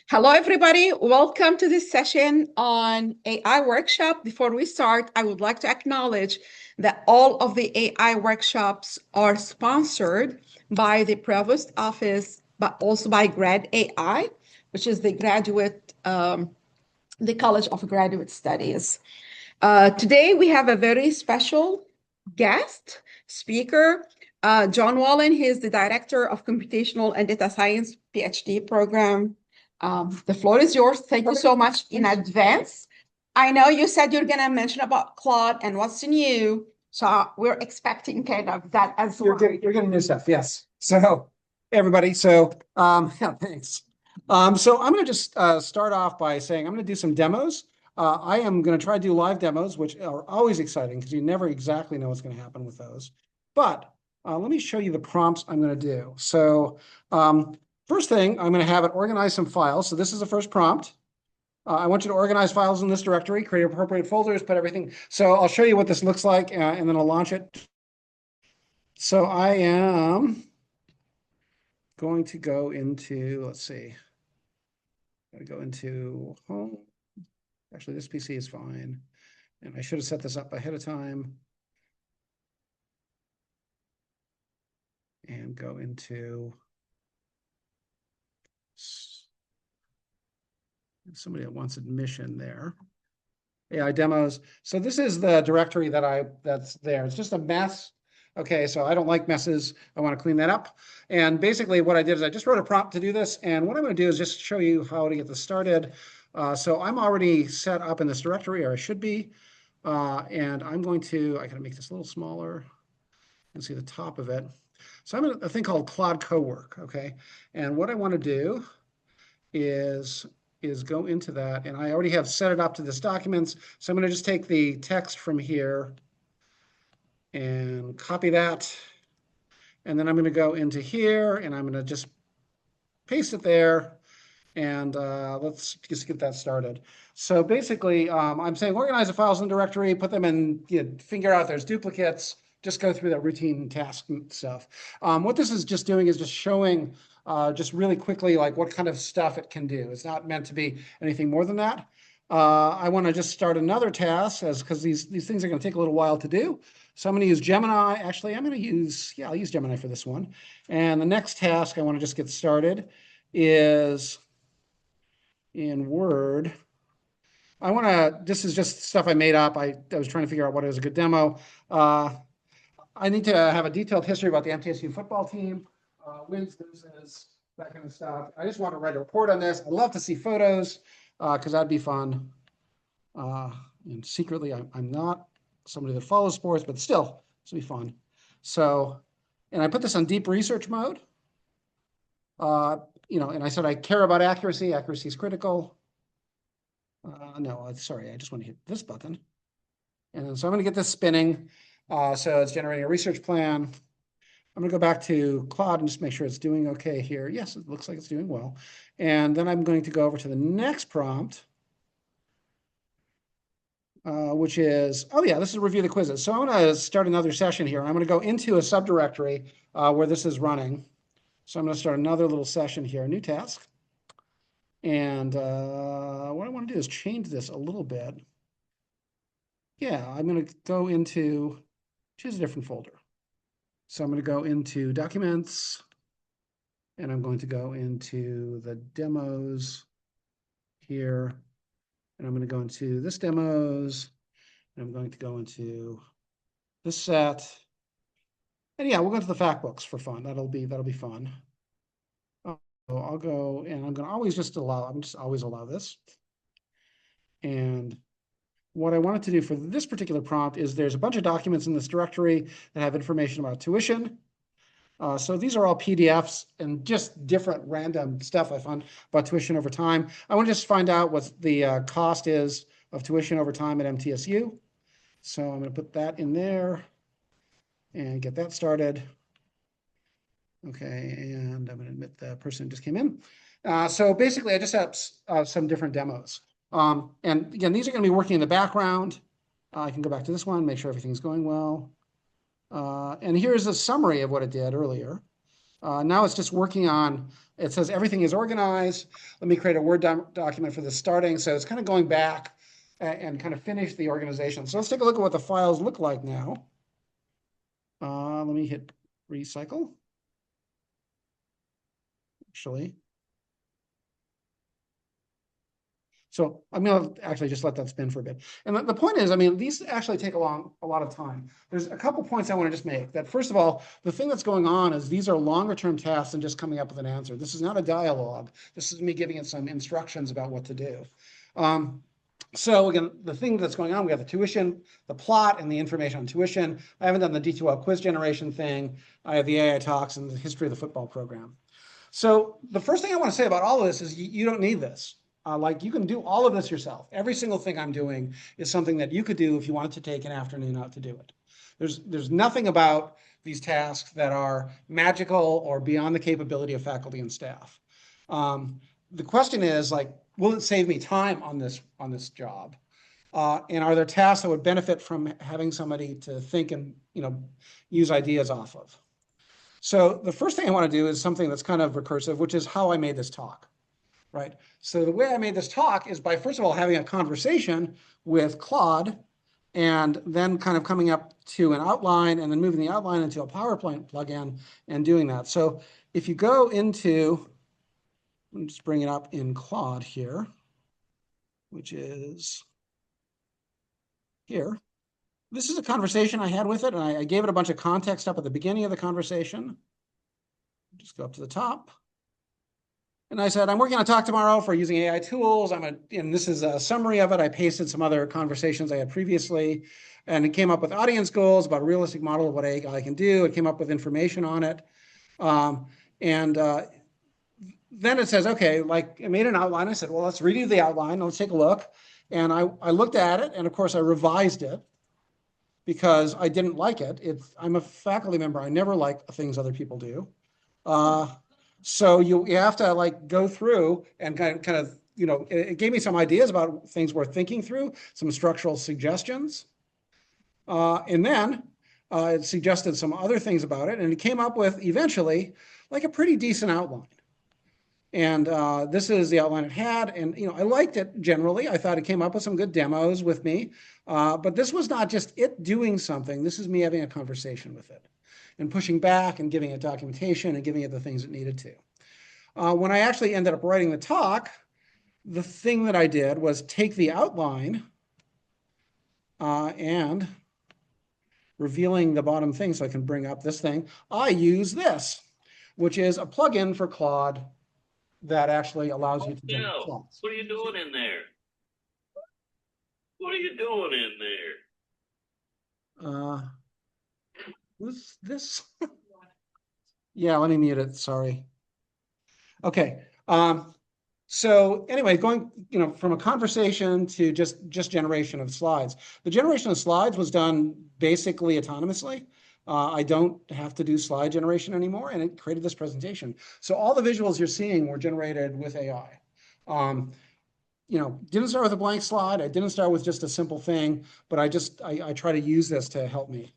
Hello, everybody. Welcome to this session on AI workshop. Before we start, I would like to acknowledge that all of the AI workshops are sponsored by the Provost Office, but also by Grad AI, which is the College of Graduate Studies. Today, we have a very special guest speaker, John Wallen. He is the Director of Computational and Data Science PhD program. The floor is yours. Thank you so much in advance. I know you said you're going to mention about Claude and what's new. So we're expecting kind of that as well. You're getting new stuff, yes. So, hey, everybody. Yeah, thanks. So I'm going to just start off by saying I'm going to do some demos. I am going to try to do live demos, which are always exciting because you never exactly know what's going to happen with those. But let me show you the prompts I'm going to do. So first thing, I'm going to have it organize some files. So this is the first prompt. I want you to organize files in this directory, create appropriate folders, put everything. So I'll show you what this looks like, and then I'll launch it. So I am going to go into, let's see, I'm going to go into home. Actually, this PC is fine. And I should have set this up ahead of time. And go into somebody that wants admission there. AI demos. So this is the directory that's there. It's just a mess. Okay, so I don't like messes. I want to clean that up. And basically what I did is I just wrote a prompt to do this. And what I'm going to do is just show you how to get this started. So I'm already set up in this directory, or I should be. And I'm going to, I gotta make this a little smaller and see the top of it. So I'm in a thing called Claude Cowork, okay? And what I want to do is go into that, and I already have set it up to this documents. So I'm going to just take the text from here and copy that. And then I'm going to go into here and I'm going to just paste it there. And let's just get that started. So basically, I'm saying organize the files in the directory, put them in, figure out if there's duplicates, just go through that routine task stuff. What this is just doing is just showing just really quickly like what kind of stuff it can do. It's not meant to be anything more than that. I want to just start another task because these things are going to take a little while to do. So I'm going to use Gemini. Actually, I'll use Gemini for this one. And the next task I want to just get started is in Word. This is just stuff I made up. I was trying to figure out what is a good demo. I need to have a detailed history about the MTSU football team, wins, loses, that kind of stuff. I just want to write a report on this. I'd love to see photos because that'd be fun. And secretly, I'm not somebody that follows sports, but still, this will be fun. So, and I put this on deep research mode. And I said I care about accuracy. Accuracy is critical. No, sorry, I just want to hit this button. And then, so I'm going to get this spinning. So it's generating a research plan. I'm going to go back to Claude and just make sure it's doing okay here. Yes, it looks like it's doing well. And then I'm going to go over to the next prompt, which is, this is review the quizzes. So I'm going to start another session here. I'm going to go into a subdirectory where this is running. So I'm going to start another little session here, new task. And what I want to do is change this a little bit. Yeah, I'm going to go into, choose a different folder. So I'm going to go into documents, and I'm going to go into the demos here, and I'm going to go into this demos, and I'm going to go into this set. And yeah, we'll go to the fact books for fun. That'll be fun. So I'll go, and I'm going to always just always allow this. And what I wanted to do for this particular prompt is there's a bunch of documents in this directory that have information about tuition. So these are all PDFs and just different random stuff I found about tuition over time. I want to just find out what the cost is of tuition over time at MTSU. So I'm going to put that in there and get that started. Okay, and I'm going to admit the person just came in. So basically, I just have some different demos. And again, these are going to be working in the background. I can go back to this one, make sure everything's going well. And here's a summary of what it did earlier. Now it's just working on, it says everything is organized. Let me create a Word document for this starting. So it's kind of going back and kind of finish the organization. So let's take a look at what the files look like now. Let me hit recycle. Actually. So I'm going to actually just let that spin for a bit. And the point is, I mean, these actually take a lot of time. There's a couple points I want to just make. That first of all, the thing that's going on is these are longer term tasks than just coming up with an answer. This is not a dialogue. This is me giving it some instructions about what to do. So again, the thing that's going on, we have the tuition, the plot, and the information on tuition. I haven't done the D2L quiz generation thing. I have the AI talks and the history of the football program. So the first thing I want to say about all of this is you don't need this. Like you can do all of this yourself. Every single thing I'm doing is something that you could do if you wanted to take an afternoon out to do it. There's nothing about these tasks that are magical or beyond the capability of faculty and staff. The question is like, will it save me time on this job? And are there tasks that would benefit from having somebody to think and use ideas off of? So the first thing I want to do is something that's kind of recursive, which is how I made this talk. Right. So the way I made this talk is by, first of all, having a conversation with Claude and then kind of coming up to an outline and then moving the outline into a PowerPoint plugin and doing that. So if you go into, let me just bring it up in Claude here, which is here. This is a conversation I had with it, and I gave it a bunch of context up at the beginning of the conversation. Just go up to the top. And I said, I'm working on a talk tomorrow for using AI tools. And this is a summary of it. I pasted some other conversations I had previously, and it came up with audience goals about a realistic model of what AI can do. It came up with information on it. Then it says, okay, like I made an outline. I said, well, let's redo the outline. Let's take a look. And I looked at it, and of course I revised it because I didn't like it. I'm a faculty member. I never like things other people do. So you have to like go through and kind of, it gave me some ideas about things worth thinking through, some structural suggestions. And then it suggested some other things about it, and it came up with eventually like a pretty decent outline. And this is the outline it had. And, I liked it generally. I thought it came up with some good demos with me. But this was not just it doing something. This is me having a conversation with it and pushing back and giving it documentation and giving it the things it needed to. When I actually ended up writing the talk, the thing that I did was take the outline and revealing the bottom thing so I can bring up this thing. I use this, which is a plugin for Claude that actually allows you to do plots. What are you doing in there? What are you doing in there? What's this? Yeah, let me mute it. Sorry. Okay. So anyway, going from a conversation to just generation of slides. The generation of slides was done basically autonomously. I don't have to do slide generation anymore, and it created this presentation. So all the visuals you're seeing were generated with AI. Didn't start with a blank slide. I didn't start with just a simple thing, but I try to use this to help me.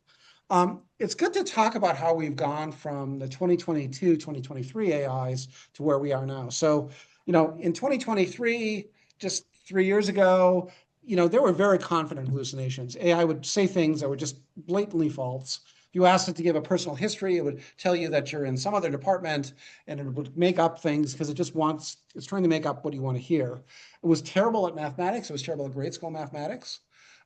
It's good to talk about how we've gone from the 2022, 2023 AIs to where we are now. So, in 2023, just 3 years ago, there were very confident hallucinations. AI would say things that were just blatantly false. If you asked it to give a personal history, it would tell you that you're in some other department, and it would make up things because it's trying to make up what you want to hear. It was terrible at mathematics. It was terrible at grade school mathematics.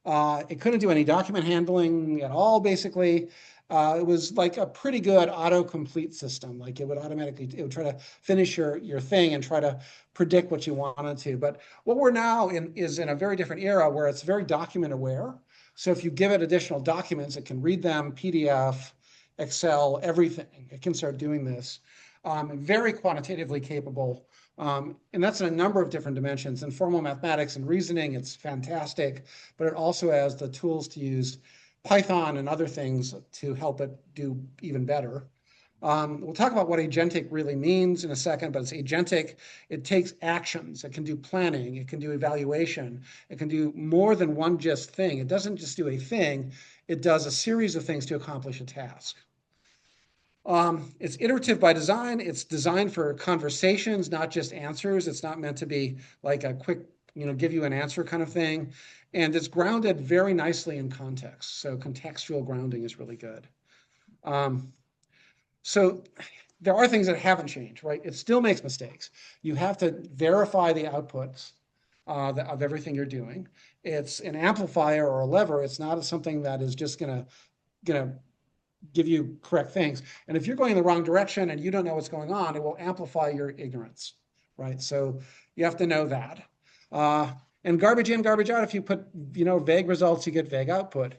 It couldn't do any document handling at all, basically. It was like a pretty good autocomplete system. Like it would try to finish your thing and try to predict what you wanted to. But what we're now is in a very different era where it's very document aware. So if you give it additional documents, it can read them, PDF, Excel, everything. It can start doing this. Very quantitatively capable. And that's in a number of different dimensions. In formal mathematics and reasoning, it's fantastic, but it also has the tools to use Python and other things to help it do even better. We'll talk about what agentic really means in a second, but it's agentic. It takes actions. It can do planning. It can do evaluation. It can do more than one just thing. It doesn't just do a thing. It does a series of things to accomplish a task. It's iterative by design. It's designed for conversations, not just answers. It's not meant to be like a quick, give you an answer kind of thing. And it's grounded very nicely in context. So contextual grounding is really good. So there are things that haven't changed, right? It still makes mistakes. You have to verify the outputs of everything you're doing. It's an amplifier or a lever. It's not something that is just gonna give you correct things. And if you're going in the wrong direction and you don't know what's going on, it will amplify your ignorance, right? So you have to know that. And garbage in, garbage out, if you put, vague results, you get vague output.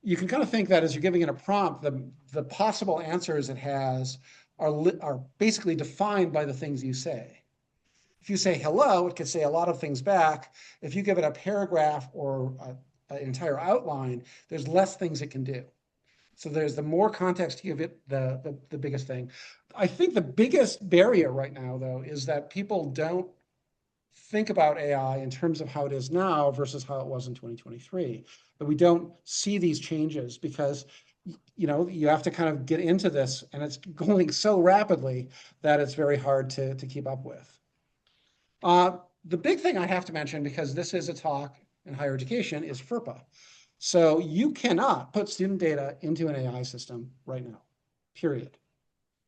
You can kind of think that as you're giving it a prompt, the possible answers it has are basically defined by the things you say. If you say hello, it could say a lot of things back. If you give it a paragraph or an entire outline, there's less things it can do. So there's the more context you give it, the biggest thing. I think the biggest barrier right now, though, is that people don't think about AI in terms of how it is now versus how it was in 2023. But we don't see these changes because you have to kind of get into this, and it's going so rapidly that it's very hard to keep up with. The big thing I have to mention, because this is a talk in higher education, is FERPA. So you cannot put student data into an AI system right now, period.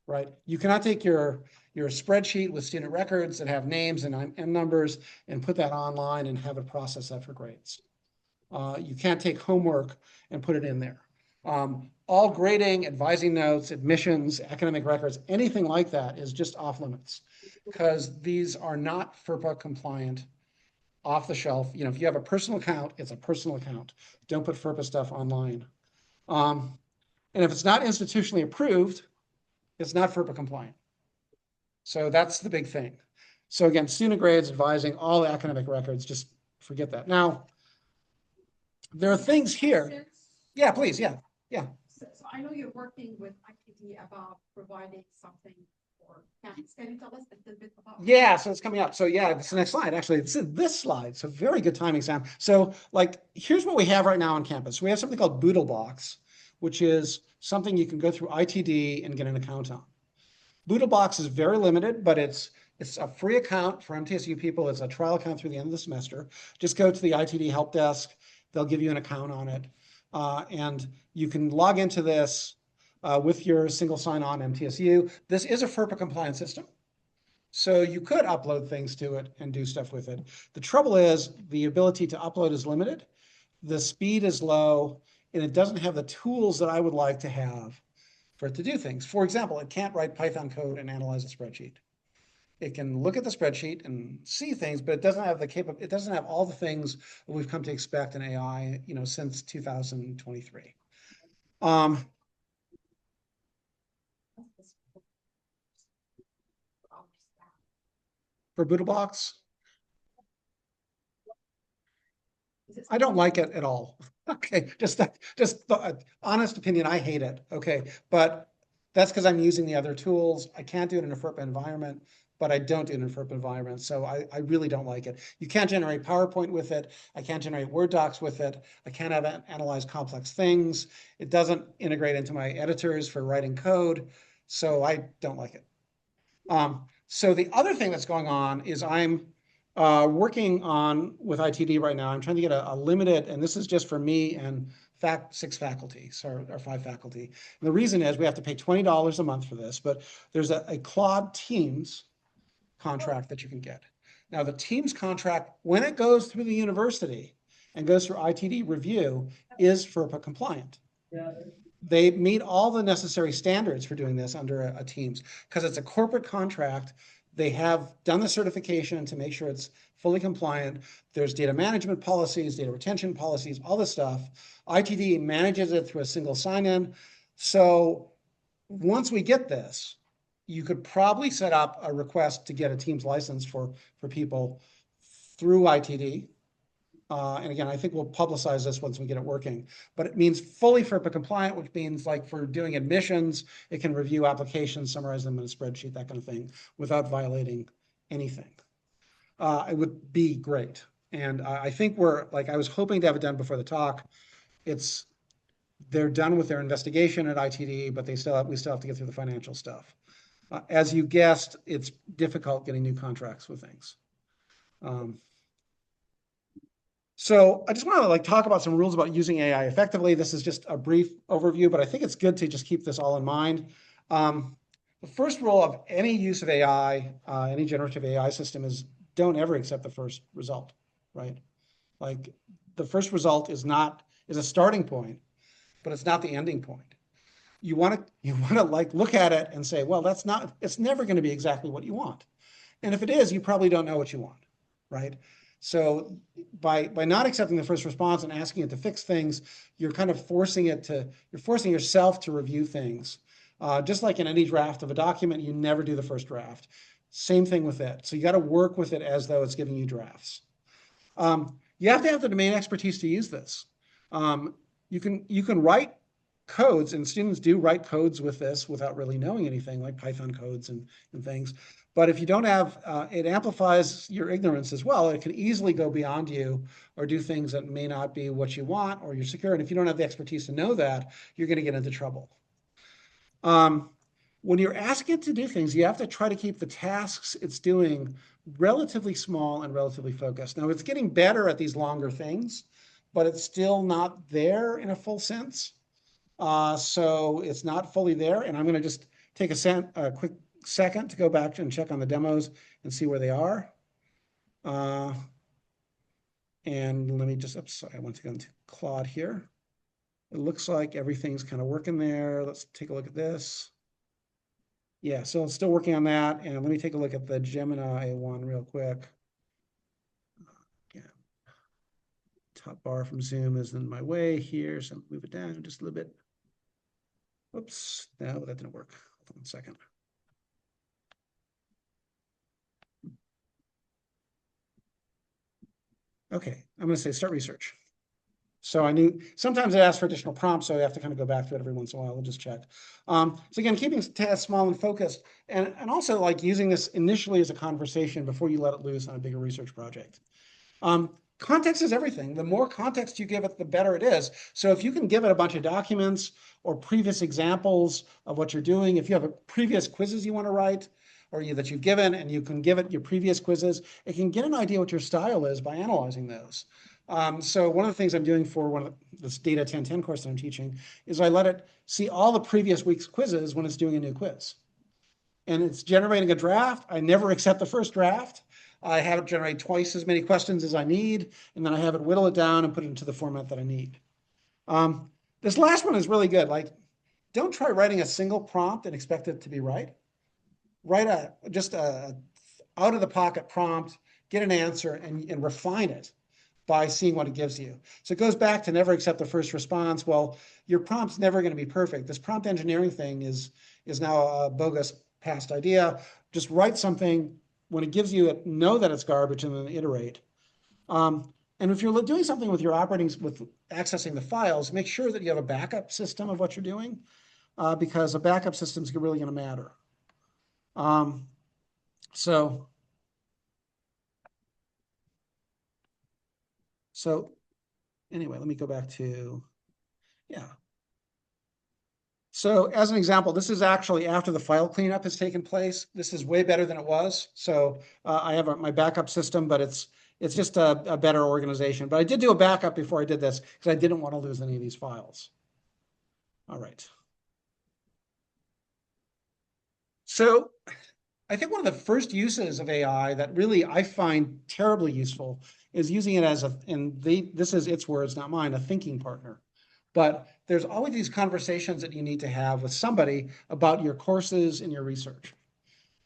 Right? You cannot take your spreadsheet with student records that have names and numbers and put that online and have it process that for grades. You can't take homework and put it in there. All grading, advising notes, admissions, academic records, anything like that is just off limits because these are not FERPA compliant, off the shelf. If you have a personal account, it's a personal account. Don't put FERPA stuff online. And if it's not institutionally approved, it's not FERPA compliant. So that's the big thing. So again, student grades, advising, all academic records, just forget that. Now, there are things here. Yeah, please. Yeah. So I know you're working with ITD about providing something for campus. Can you tell us a little bit about? Yeah, so it's coming up. So yeah, it's the next slide. Actually, it's this slide. So very good timing, Sam. So here's what we have right now on campus. We have something called Boodlebox, which is something you can go through ITD and get an account on. Boodlebox is very limited, but it's a free account for MTSU people. It's a trial account through the end of the semester. Just go to the ITD help desk. They'll give you an account on it. And you can log into this with your single sign-on MTSU. This is a FERPA compliant system. So you could upload things to it and do stuff with it. The trouble is the ability to upload is limited. The speed is low, and it doesn't have the tools that I would like to have for it to do things. For example, it can't write Python code and analyze a spreadsheet. It can look at the spreadsheet and see things, but it doesn't have it doesn't have all the things that we've come to expect in AI, since 2023. For Boodlebox, I don't like it at all. Okay, just the honest opinion, I hate it. Okay, but that's because I'm using the other tools. I can't do it in a FERPA environment, but I don't do it in a FERPA environment. So I really don't like it. You can't generate PowerPoint with it. I can't generate Word docs with it. I can't analyze complex things. It doesn't integrate into my editors for writing code. So I don't like it. So the other thing that's going on is I'm working on with ITD right now. I'm trying to get a limited, and this is just for me and 6 faculty, or 5 faculty. And the reason is we have to pay $20 a month for this, but there's a Claude Teams contract that you can get. Now the Teams contract, when it goes through the university and goes through ITD review, is FERPA compliant. They meet all the necessary standards for doing this under a Teams because it's a corporate contract. They have done the certification to make sure it's fully compliant. There's data management policies, data retention policies, all this stuff. ITD manages it through a single sign-in. So once we get this, you could probably set up a request to get a Teams license for people through ITD. And again, I think we'll publicize this once we get it working, but it means fully FERPA compliant, which means like for doing admissions, it can review applications, summarize them in a spreadsheet, that kind of thing, without violating anything. It would be great. And I think I was hoping to have it done before the talk. they're done with their investigation at ITD, but we still have to get through the financial stuff. As you guessed, it's difficult getting new contracts with things. So I just want to talk about some rules about using AI effectively. This is just a brief overview, but I think it's good to just keep this all in mind. The first rule of any use of AI, any generative AI system, is don't ever accept the first result, right? Like the first result is a starting point, but it's not the ending point. You want to look at it and say, well, it's never going to be exactly what you want. And if it is, you probably don't know what you want, right? So by not accepting the first response and asking it to fix things, you're kind of forcing yourself to review things. Just like in any draft of a document, you never do the first draft. Same thing with it. So you got to work with it as though it's giving you drafts. You have to have the domain expertise to use this. You can write codes, and students do write codes with this without really knowing anything, like Python codes and things. But if you don't have, it amplifies your ignorance as well. It can easily go beyond you or do things that may not be what you want or you're secure. And if you don't have the expertise to know that, you're going to get into trouble. When you're asking it to do things, you have to try to keep the tasks it's doing relatively small and relatively focused. Now, it's getting better at these longer things, but it's still not there in a full sense. So it's not fully there. And I'm going to just take a quick second to go back and check on the demos and see where they are. And let me just, I want to go into Claude here. It looks like everything's kind of working there. Let's take a look at this. Yeah, so I'm still working on that. And let me take a look at the Gemini one real quick. Yeah. Top bar from Zoom is in my way here, so move it down just a little bit. Whoops, no, that didn't work. Hold on a second. Okay, I'm going to say start research. So I knew sometimes it asks for additional prompts, so I have to kind of go back to it every once in a while. We'll just check. So again, keeping tasks small and focused, and also like using this initially as a conversation before you let it loose on a bigger research project. Context is everything. The more context you give it, the better it is. So if you can give it a bunch of documents or previous examples of what you're doing, if you have previous quizzes you want to write, or that you've given, and you can give it your previous quizzes, it can get an idea what your style is by analyzing those. So one of the things I'm doing for this Data 1010 course that I'm teaching is I let it see all the previous week's quizzes when it's doing a new quiz. And it's generating a draft. I never accept the first draft. I have it generate twice as many questions as I need, and then I have it whittle it down and put it into the format that I need. This last one is really good. Like, don't try writing a single prompt and expect it to be right. Write just a out of the pocket prompt, get an answer, and refine it by seeing what it gives you. So it goes back to never accept the first response. Well, your prompt's never going to be perfect. This prompt engineering thing is now a bogus past idea. Just write something. When it gives you it, know that it's garbage and then iterate. And if you're doing something with your with accessing the files, make sure that you have a backup system of what you're doing, because a backup system is really going to matter. So anyway, let me go back to, yeah. So as an example, this is actually after the file cleanup has taken place. This is way better than it was. So I have my backup system, but it's just a better organization. But I did do a backup before I did this because I didn't want to lose any of these files. All right. So I think one of the first uses of AI that really I find terribly useful is using it as this is its words, not mine, a thinking partner. But there's always these conversations that you need to have with somebody about your courses and your research.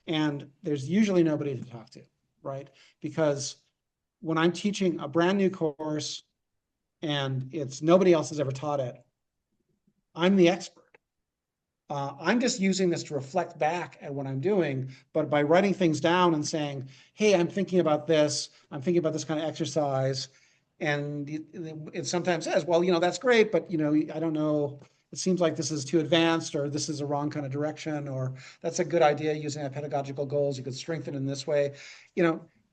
And there's usually nobody to talk to, right? Because when I'm teaching a brand new course and nobody else has ever taught it, I'm the expert. I'm just using this to reflect back at what I'm doing, but by writing things down and saying, hey, I'm thinking about this kind of exercise. And it sometimes says, well, that's great, but, I don't know, it seems like this is too advanced, or this is a wrong kind of direction, or that's a good idea using our pedagogical goals. You could strengthen in this way.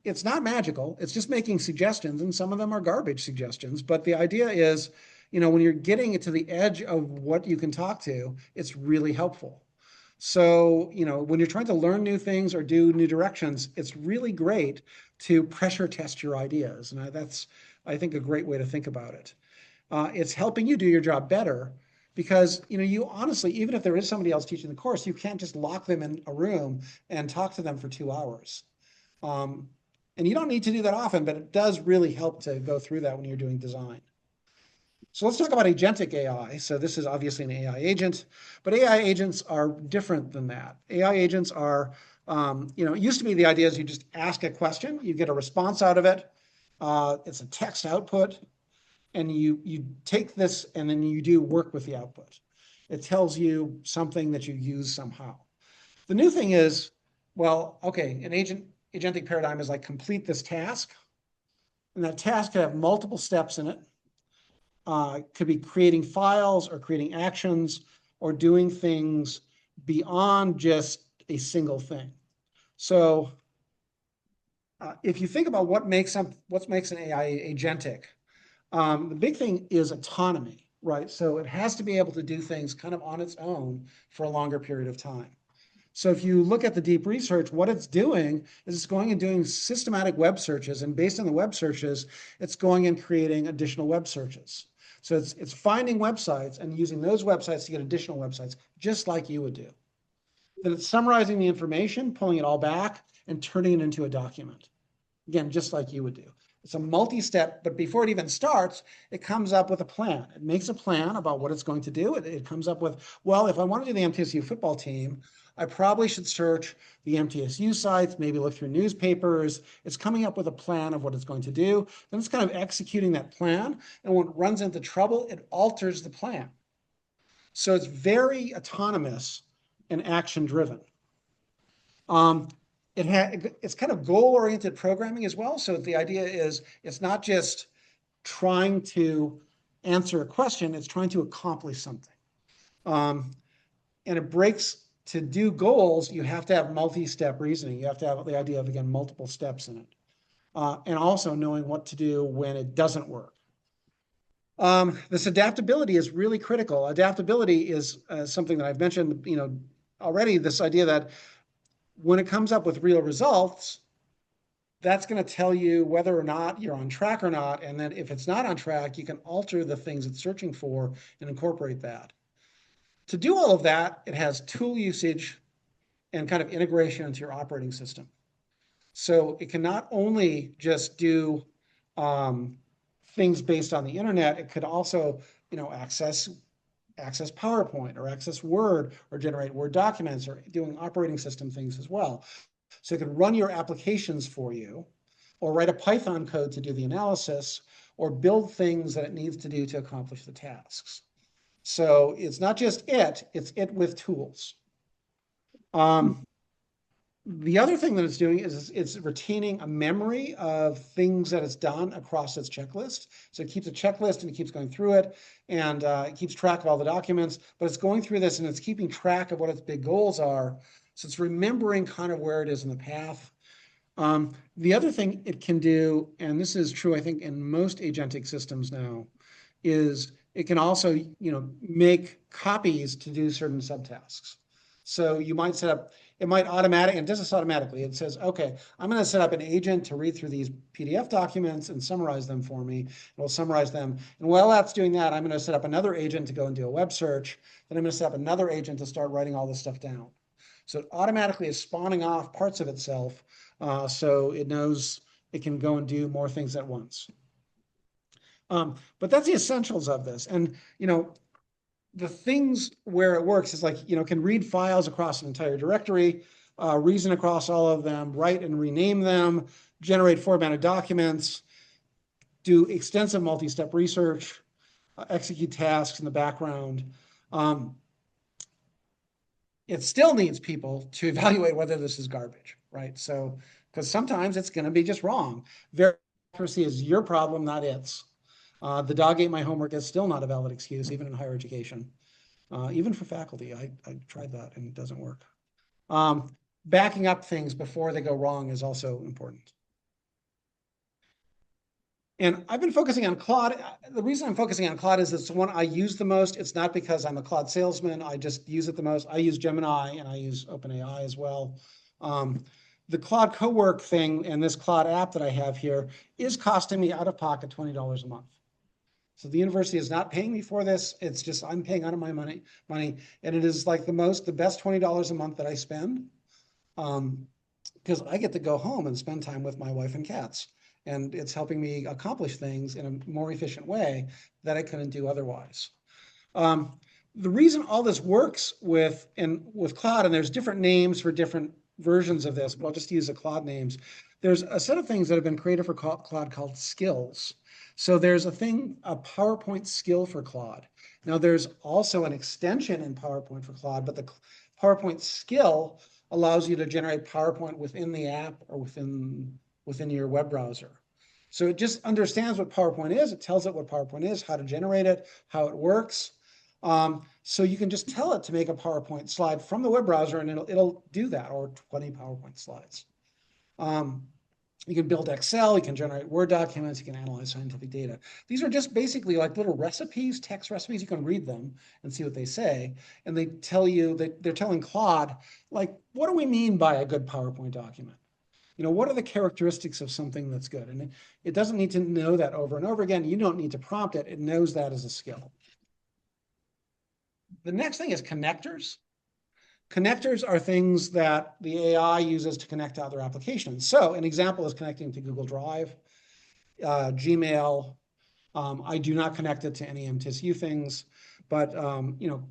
It's not magical. It's just making suggestions, and some of them are garbage suggestions. But the idea is when you're getting to the edge of what you can talk to, it's really helpful. So, when you're trying to learn new things or do new directions, it's really great to pressure test your ideas. And that's, I think, a great way to think about it. It's helping you do your job better because, you honestly, even if there is somebody else teaching the course, you can't just lock them in a room and talk to them for 2 hours. And you don't need to do that often, but it does really help to go through that when you're doing design. So let's talk about agentic AI. So this is obviously an AI agent, but AI agents are different than that. AI agents are, it used to be the idea is you just ask a question, you get a response out of it. It's a text output, and you take this and then you do work with the output. It tells you something that you use somehow. The new thing is, well, okay, an agentic paradigm is like complete this task, and that task could have multiple steps in it. Could be creating files or creating actions or doing things beyond just a single thing. So if you think about what makes an AI agentic, the big thing is autonomy, right? So it has to be able to do things kind of on its own for a longer period of time. So if you look at the deep research, what it's doing is it's going and doing systematic web searches, and based on the web searches, it's going and creating additional web searches. So it's finding websites and using those websites to get additional websites, just like you would do. Then it's summarizing the information, pulling it all back, and turning it into a document. Again, just like you would do. It's a multi-step, but before it even starts, it comes up with a plan. It makes a plan about what it's going to do. It comes up with, well, if I want to do the MTSU football team, I probably should search the MTSU sites, maybe look through newspapers. It's coming up with a plan of what it's going to do. Then it's kind of executing that plan. And when it runs into trouble, it alters the plan. So it's very autonomous and action-driven. It's kind of goal-oriented programming as well. So the idea is it's not just trying to answer a question, it's trying to accomplish something. And it breaks, to do goals, you have to have multi-step reasoning. You have to have the idea of, again, multiple steps in it. And also knowing what to do when it doesn't work. This adaptability is really critical. Adaptability is something that I've mentioned, already, this idea that when it comes up with real results, that's going to tell you whether or not you're on track or not. And then if it's not on track, you can alter the things it's searching for and incorporate that. To do all of that, it has tool usage and kind of integration into your operating system. So it can not only just do things based on the internet, it could also, access PowerPoint or access Word or generate Word documents or doing operating system things as well. So it can run your applications for you or write a Python code to do the analysis or build things that it needs to do to accomplish the tasks. So it's not just it's it with tools. The other thing that it's doing is it's retaining a memory of things that it's done across its checklist. So it keeps a checklist and it keeps going through it, and it keeps track of all the documents, but it's going through this and it's keeping track of what its big goals are. So it's remembering kind of where it is in the path. The other thing it can do, and this is true, I think, in most agentic systems now, is it can also, make copies to do certain subtasks. So you might set up, it might automatically, and it does this automatically. It says, okay, I'm going to set up an agent to read through these PDF documents and summarize them for me. It'll summarize them. And while that's doing that, I'm going to set up another agent to go and do a web search. Then I'm going to set up another agent to start writing all this stuff down. So it automatically is spawning off parts of itself, so it knows it can go and do more things at once. But that's the essentials of this. And, the things where it works is like, can read files across an entire directory, reason across all of them, write and rename them, generate formatted documents, do extensive multi-step research, execute tasks in the background. It still needs people to evaluate whether this is garbage, right? So, because sometimes it's going to be just wrong. Accuracy is your problem, not its. The dog ate my homework is still not a valid excuse, even in higher education. Even for faculty, I tried that and it doesn't work. Backing up things before they go wrong is also important. And I've been focusing on Claude. The reason I'm focusing on Claude is it's the one I use the most. It's not because I'm a Claude salesman. I just use it the most. I use Gemini and I use OpenAI as well. The Claude Cowork thing and this Claude app that I have here is costing me out of pocket $20 a month. So the university is not paying me for this. It's just I'm paying out of my money, and it is like the best $20 a month that I spend, because I get to go home and spend time with my wife and cats, and it's helping me accomplish things in a more efficient way that I couldn't do otherwise. The reason all this works with Claude, and there's different names for different versions of this, but I'll just use the Claude names. There's a set of things that have been created for Claude called skills. So there's a PowerPoint skill for Claude. Now there's also an extension in PowerPoint for Claude, but the PowerPoint skill allows you to generate PowerPoint within the app or within your web browser. So it just understands what PowerPoint is. It tells it what PowerPoint is, how to generate it, how it works. So you can just tell it to make a PowerPoint slide from the web browser and it'll do that, or 20 PowerPoint slides. You can build Excel, you can generate Word documents, you can analyze scientific data. These are just basically like little recipes, text recipes. You can read them and see what they say. And they tell you that they're telling Claude, like, what do we mean by a good PowerPoint document? You know, what are the characteristics of something that's good? And it doesn't need to know that over and over again. You don't need to prompt it. It knows that as a skill. The next thing is connectors. Connectors are things that the AI uses to connect to other applications. So an example is connecting to Google Drive, Gmail. I do not connect it to any MTSU things, but you know,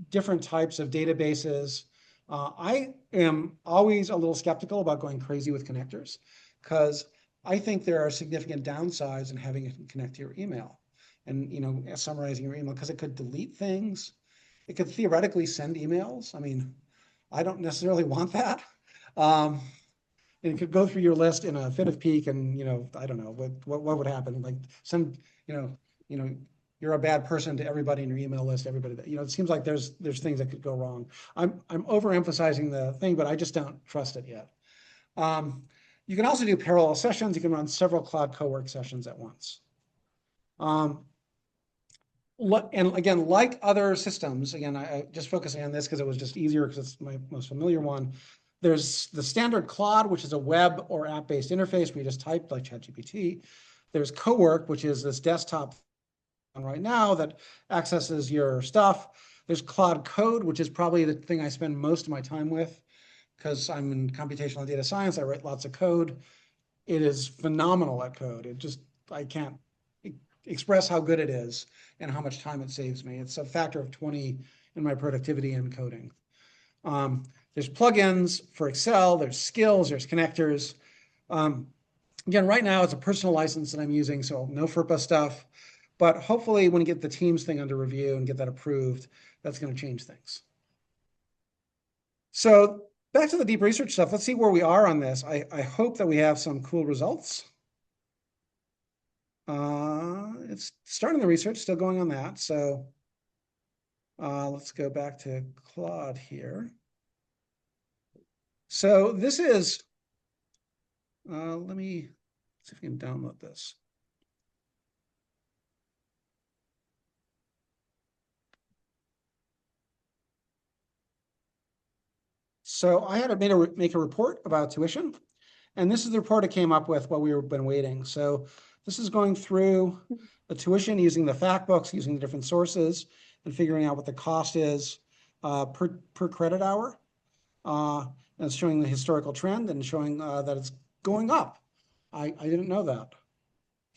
different types of databases. I am always a little skeptical about going crazy with connectors because I think there are significant downsides in having it connect to your email and, you know, summarizing your email, because it could delete things. It could theoretically send emails. I mean, I don't necessarily want that. And it could go through your list in a fit of pique, and you know, I don't know what would happen. Like you know, you're a bad person to everybody in your email list. Everybody that, you know, it seems like there's things that could go wrong. I'm overemphasizing the thing, but I just don't trust it yet. You can also do parallel sessions. You can run several Claude Cowork sessions at once. And again, like other systems, again, I just focusing on this because it was just easier because it's my most familiar one. There's the standard Claude, which is a web or app-based interface where you just type like ChatGPT. There's Cowork, which is this desktop right now that accesses your stuff. There's Claude Code, which is probably the thing I spend most of my time with because I'm in computational data science. I write lots of code. It is phenomenal at code. I can't express how good it is and how much time it saves me. It's a factor of 20 in my productivity in coding. There's plugins for Excel, there's skills, there's connectors. Again, right now it's a personal license that I'm using, so no FERPA stuff. But hopefully when you get the Teams thing under review and get that approved, that's going to change things. So back to the deep research stuff. Let's see where we are on this. I hope that we have some cool results. It's starting the research, still going on that. So let's go back to Claude here. So this is, let me see if we can download this. So I had to make a report about tuition, and this is the report I came up with while we've been waiting. So this is going through the tuition using the fact books, using the different sources, and figuring out what the cost is per credit hour. And it's showing the historical trend and showing that it's going up. I didn't know that.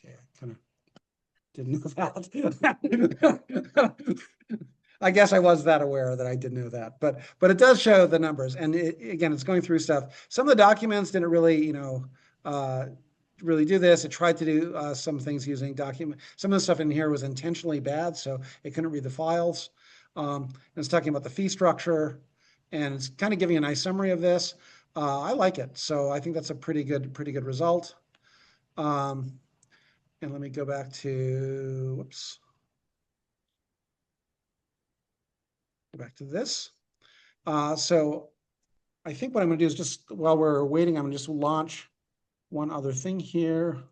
Okay, I kind of didn't know that. I guess I was that aware that I didn't know that, but it does show the numbers. And again, it's going through stuff. Some of the documents didn't really, you know, really do this. It tried to do some things using document. Some of the stuff in here was intentionally bad, so it couldn't read the files. And it's talking about the fee structure, and it's kind of giving a nice summary of this. I like it, so I think that's a pretty good result. And let me go back to, whoops. Go back to this. So I think what I'm going to do is just, while we're waiting, I'm going to just launch one other thing here.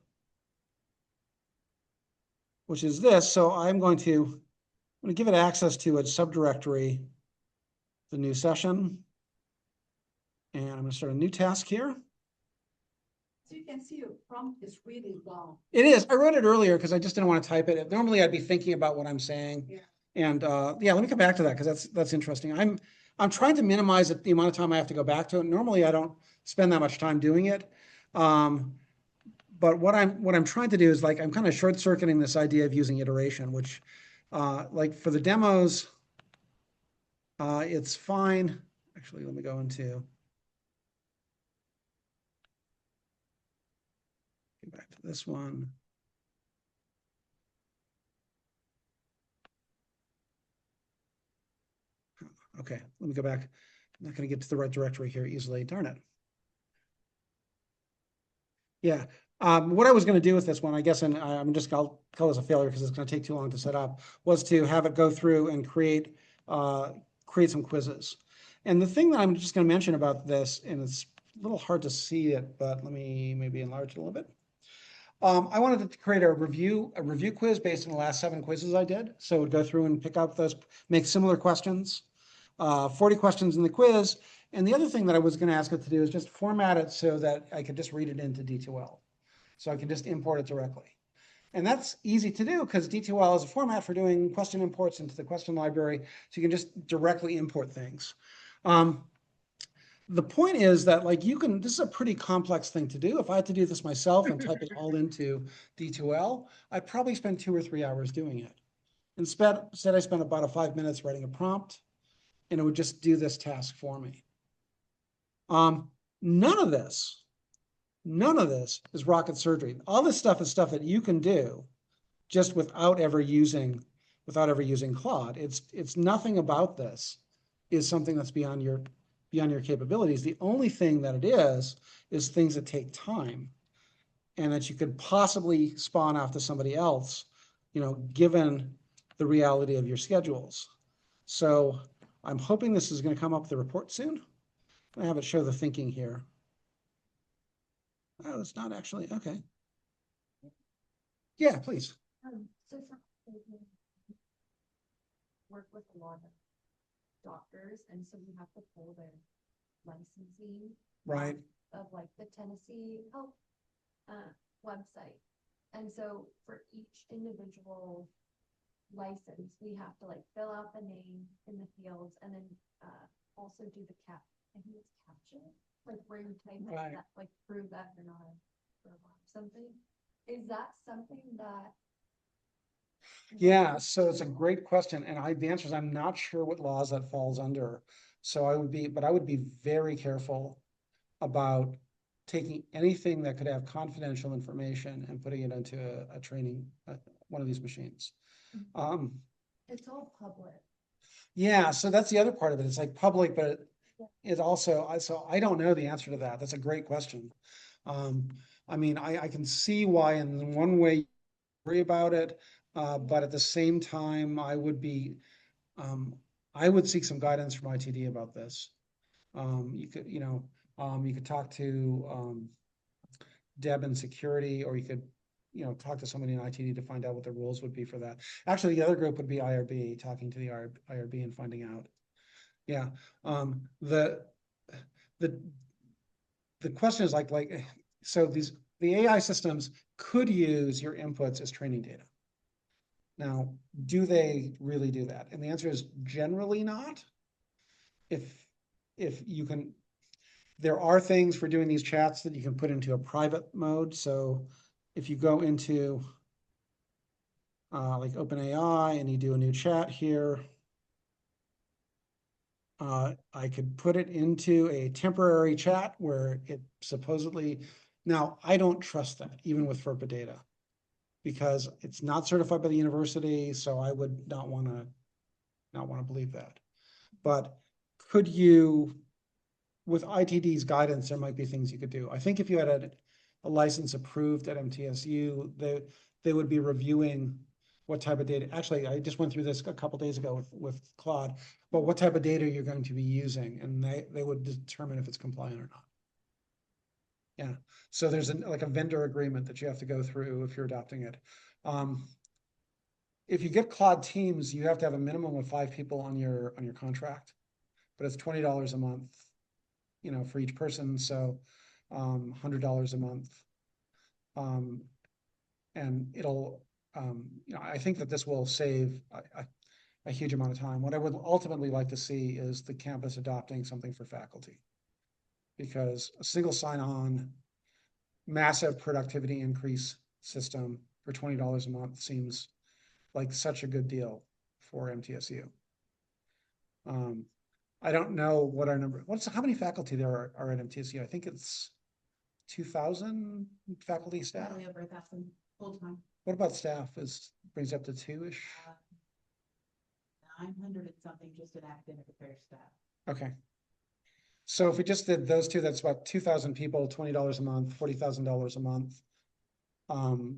which is this. So I'm going to give it access to a subdirectory, the new session. And I'm going to start a new task here. So you can see your prompt is really long. It is. I wrote it earlier because I just didn't want to type it. Normally I'd be thinking about what I'm saying. Yeah. And yeah, let me come back to that because that's interesting. I'm trying to minimize the amount of time I have to go back to it. Normally I don't spend that much time doing it. But what I'm trying to do is like I'm kind of short circuiting this idea of using iteration, which like for the demos, it's fine. Actually, let me go into get back to this one. Okay, let me go back. I'm not going to get to the right directory here easily. Darn it. Yeah. What I was going to do with this one, I guess, and I'm just going to call this a failure because it's going to take too long to set up, was to have it go through and create some quizzes. And the thing that I'm just going to mention about this, and it's a little hard to see it, but let me maybe enlarge it a little bit. I wanted to create a review quiz based on the last 7 quizzes I did. So it would go through and pick up those, make similar questions, 40 questions in the quiz. And the other thing that I was going to ask it to do is just format it so that I could just read it into D2L. So I can just import it directly. And that's easy to do because D2L is a format for doing question imports into the question library. So you can just directly import things. The point is that like this is a pretty complex thing to do. If I had to do this myself and type it all into D2L, I'd probably spend 2 or 3 hours doing it. Instead, I spent about 5 minutes writing a prompt and it would just do this task for me. None of this is rocket surgery. All this stuff is stuff that you can do just without ever using Claude. It's nothing about this is something that's beyond your capabilities. The only thing that it is things that take time and that you could possibly spawn off to somebody else, given the reality of your schedules. So I'm hoping this is going to come up with the report soon. I have it show the thinking here. Oh, it's not actually, okay. Yeah, please. So work with a lot of doctors, and so we have to pull their licensing Right. of like the Tennessee Health website. And so for each individual license, we have to like fill out the name in the fields and then also do the I think it's caption, like where you type Right. that, like prove that you're not a robot or something. Is that something that? Yeah, so it's a great question, and the answer is I'm not sure what laws that falls under. So I would be very careful about taking anything that could have confidential information and putting it into a training, one of these machines. It's all public. Yeah, so that's the other part of it. It's like public, but it also, so I don't know the answer to that. That's a great question. I mean, I can see why in one way you worry about it, but at the same time, I would seek some guidance from ITD about this. You could talk to Deb in security, or you could, talk to somebody in ITD to find out what the rules would be for that. Actually, the other group would be IRB, talking to the IRB and finding out. Yeah. The question is so the AI systems could use your inputs as training data. Now, do they really do that? And the answer is generally not. If you can, there are things for doing these chats that you can put into a private mode. So if you go into like OpenAI and you do a new chat here, I could put it into a temporary chat where it supposedly, now I don't trust that even with FERPA data because it's not certified by the university. So I would not want to believe that. But could you, with ITD's guidance, there might be things you could do. I think if you had a license approved at MTSU, they would be reviewing what type of data. Actually, I just went through this a couple days ago with Claude, but what type of data you're going to be using, and they would determine if it's compliant or not. Yeah, so there's like a vendor agreement that you have to go through if you're adopting it. if you get Claude Teams, you have to have a minimum of 5 people on your contract, but it's $20 a month, you know, for each person, so $100 a month. And it'll, you know, I think that this will save a huge amount of time. What I would ultimately like to see is the campus adopting something for faculty. Because a single sign-on, massive productivity increase system for $20 a month seems like such a good deal for MTSU. I don't know what our number, how many faculty there are at MTSU? I think it's 2,000 faculty staff. Probably over 1,000 full-time. What about staff? Brings up to 2-ish? 900 and something just in academic affairs staff. Okay. So if we just did those two, that's about 2,000 people, $20 a month, $40,000 a month.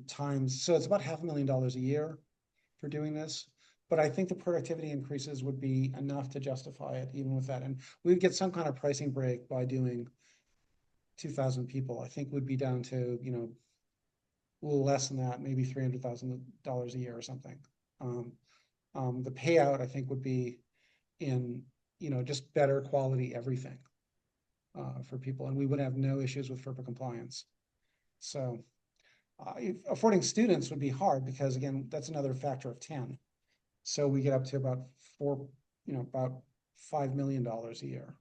Times, so it's about $500,000 a year for doing this. But I think the productivity increases would be enough to justify it even with that. And we'd get some kind of pricing break by doing 2,000 people. I think we'd be down to, you know, a little less than that, maybe $300,000 a year or something. The payout, I think, would be in, you know, just better quality everything for people, and we would have no issues with FERPA compliance. So affording students would be hard because, again, that's another factor of 10. So we get up to about about $5 million a year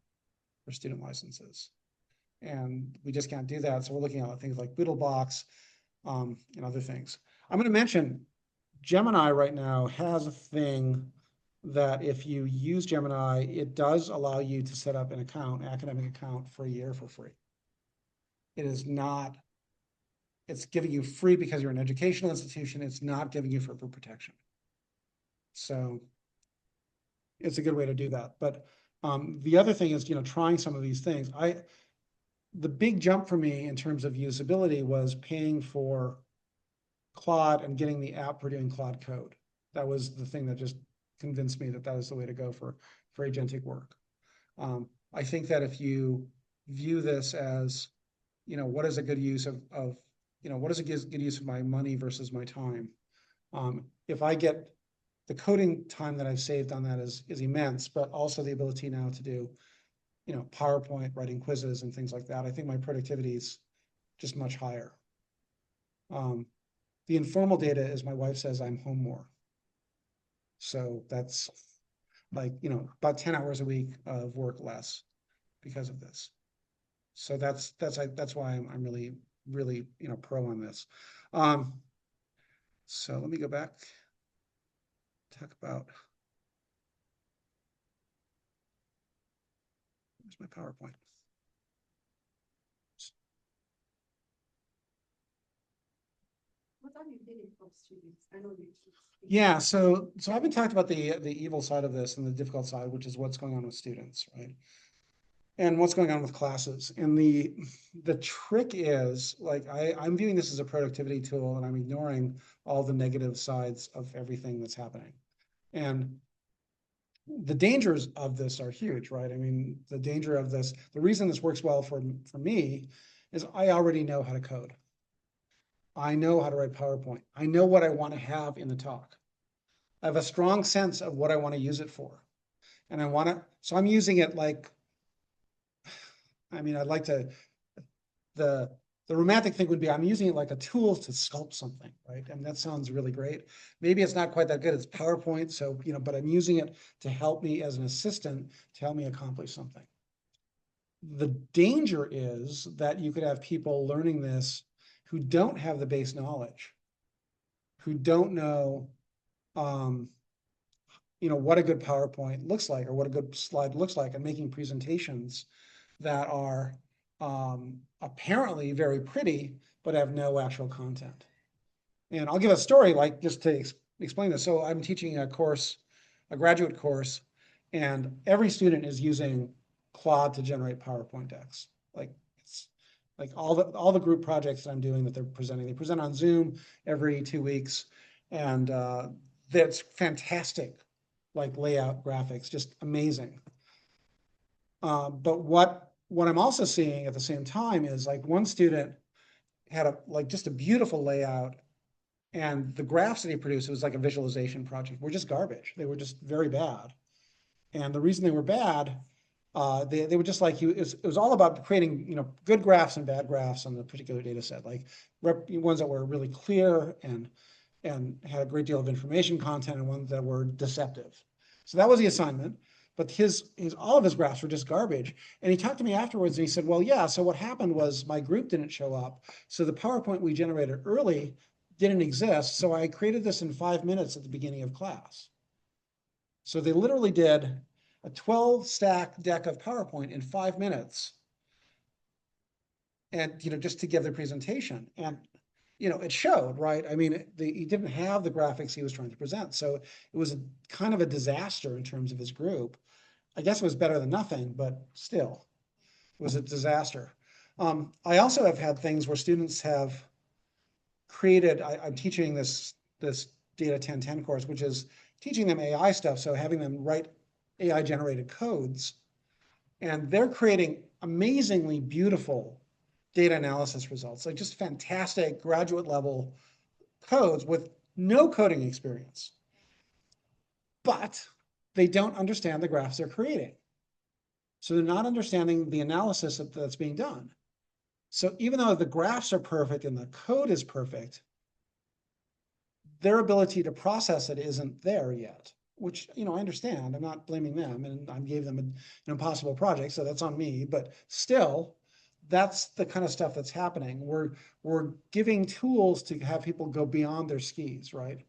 for student licenses. And we just can't do that. So we're looking at things like BoodleBox and other things. I'm going to mention Gemini right now has a thing that if you use Gemini, it does allow you to set up an account, academic account for a year for free. It is not, it's giving you free because you're an educational institution. It's not giving you for protection. So it's a good way to do that. But the other thing is, you know, trying some of these things. The big jump for me in terms of usability was paying for Claude and getting the app for doing Claude Code. That was the thing that just convinced me that that is the way to go for agentic work. I think that if you view this as, you know, what is a good use of you know, what is a good use of my money versus my time? If I get the coding time that I've saved on that is immense, but also the ability now to do, you know, PowerPoint, writing quizzes and things like that. I think my productivity is just much higher. The informal data is my wife says I'm home more. So that's like, you know, about 10 hours a week of work less because of this. So that's why I'm really, you know, pro on this. So let me go back, talk about, where's my PowerPoint? What are you getting from students? I know you. Yeah, so I've been talking about the evil side of this and the difficult side, which is what's going on with students, right? And what's going on with classes. And the trick is, like, I'm viewing this as a productivity tool and I'm ignoring all the negative sides of everything that's happening. And the dangers of this are huge, right? I mean, the danger of this, the reason this works well for me is I already know how to code. I know how to write PowerPoint. I know what I want to have in the talk. I have a strong sense of what I want to use it for. And I want to, so I'm using it like, I mean, I'd like to, the romantic thing would be I'm using it like a tool to sculpt something, right? And that sounds really great. Maybe it's not quite that good. It's PowerPoint. So, you know, but I'm using it to help me as an assistant to help me accomplish something. The danger is that you could have people learning this who don't have the base knowledge, who don't know, you know, what a good PowerPoint looks like or what a good slide looks like, and making presentations that are apparently very pretty, but have no actual content. And I'll give a story, like, just to explain this. So I'm teaching a course, a graduate course, and every student is using Claude to generate PowerPoint decks. Like, it's like all the group projects that I'm doing that they're presenting. They present on Zoom every 2 weeks, and that's fantastic, like layout, graphics, just amazing. But what I'm also seeing at the same time is, like, one student had just a beautiful layout, And the graphs that he produced, it was like a visualization project, were just garbage. They were just very bad. And the reason they were bad, they were just like it was all about creating, good graphs and bad graphs on the particular data set, like ones that were really clear and had a great deal of information content, and ones that were deceptive. So that was the assignment. But all of his graphs were just garbage. And he talked to me afterwards and he said, well, yeah, so what happened was my group didn't show up. So the PowerPoint we generated early didn't exist. So I created this in 5 minutes at the beginning of class. So they literally did a 12-stack deck of PowerPoint in 5 minutes. And, just to give the presentation. And, it showed, right? I mean, he didn't have the graphics he was trying to present. So it was kind of a disaster in terms of his group. I guess it was better than nothing, but still, it was a disaster. I also have had things where students have created, I'm teaching this Data 1010 course, which is teaching them AI stuff. So having them write AI generated codes, and they're creating amazingly beautiful data analysis results, like just fantastic graduate level codes with no coding experience. But they don't understand the graphs they're creating. So they're not understanding the analysis that's being done. So even though the graphs are perfect and the code is perfect, their ability to process it isn't there yet, which, I understand. I'm not blaming them, and I gave them an impossible project, so that's on me. But still, that's the kind of stuff that's happening. We're giving tools to have people go beyond their skis, right?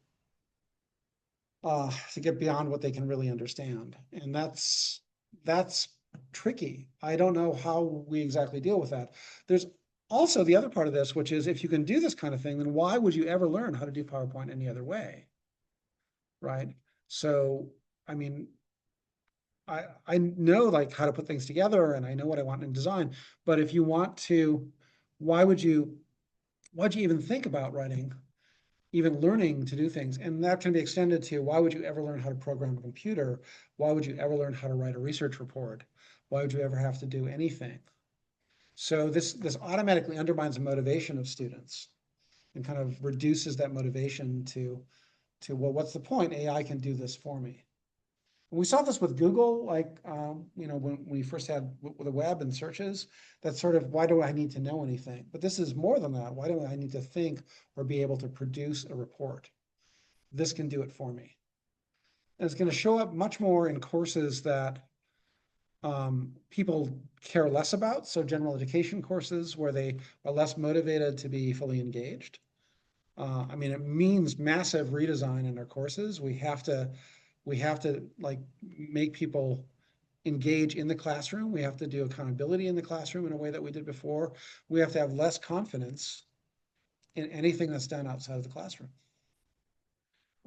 To get beyond what they can really understand. And that's tricky. I don't know how we exactly deal with that. There's also the other part of this, which is if you can do this kind of thing, then why would you ever learn how to do PowerPoint any other way? Right? So, I mean, I know like how to put things together, and I know what I want in design, but if you want to, why'd you even think about writing, even learning to do things? And that can be extended to, why would you ever learn how to program a computer? Why would you ever learn how to write a research report? Why would you ever have to do anything? So this automatically undermines the motivation of students and kind of reduces that motivation to well, what's the point? AI can do this for me. We saw this with Google, like, when we first had the web and searches, that's sort of, why do I need to know anything? But this is more than that. Why do I need to think or be able to produce a report? This can do it for me. And it's going to show up much more in courses that people care less about. So general education courses where they are less motivated to be fully engaged. I mean, it means massive redesign in our courses. We have to like make people engage in the classroom. We have to do accountability in the classroom in a way that we did before. We have to have less confidence in anything that's done outside of the classroom.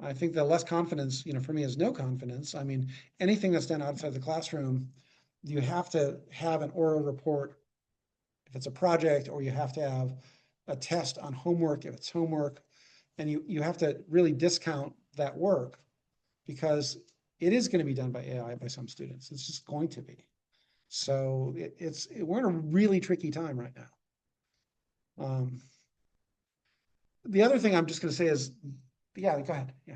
I think the less confidence, for me, is no confidence. I mean, anything that's done outside the classroom, you have to have an oral report if it's a project, or you have to have a test on homework if it's homework, and you have to really discount that work, because it is going to be done by AI by some students. It's just going to be. So we're in a really tricky time right now. The other thing I'm just going to say is, yeah, go ahead. Yeah.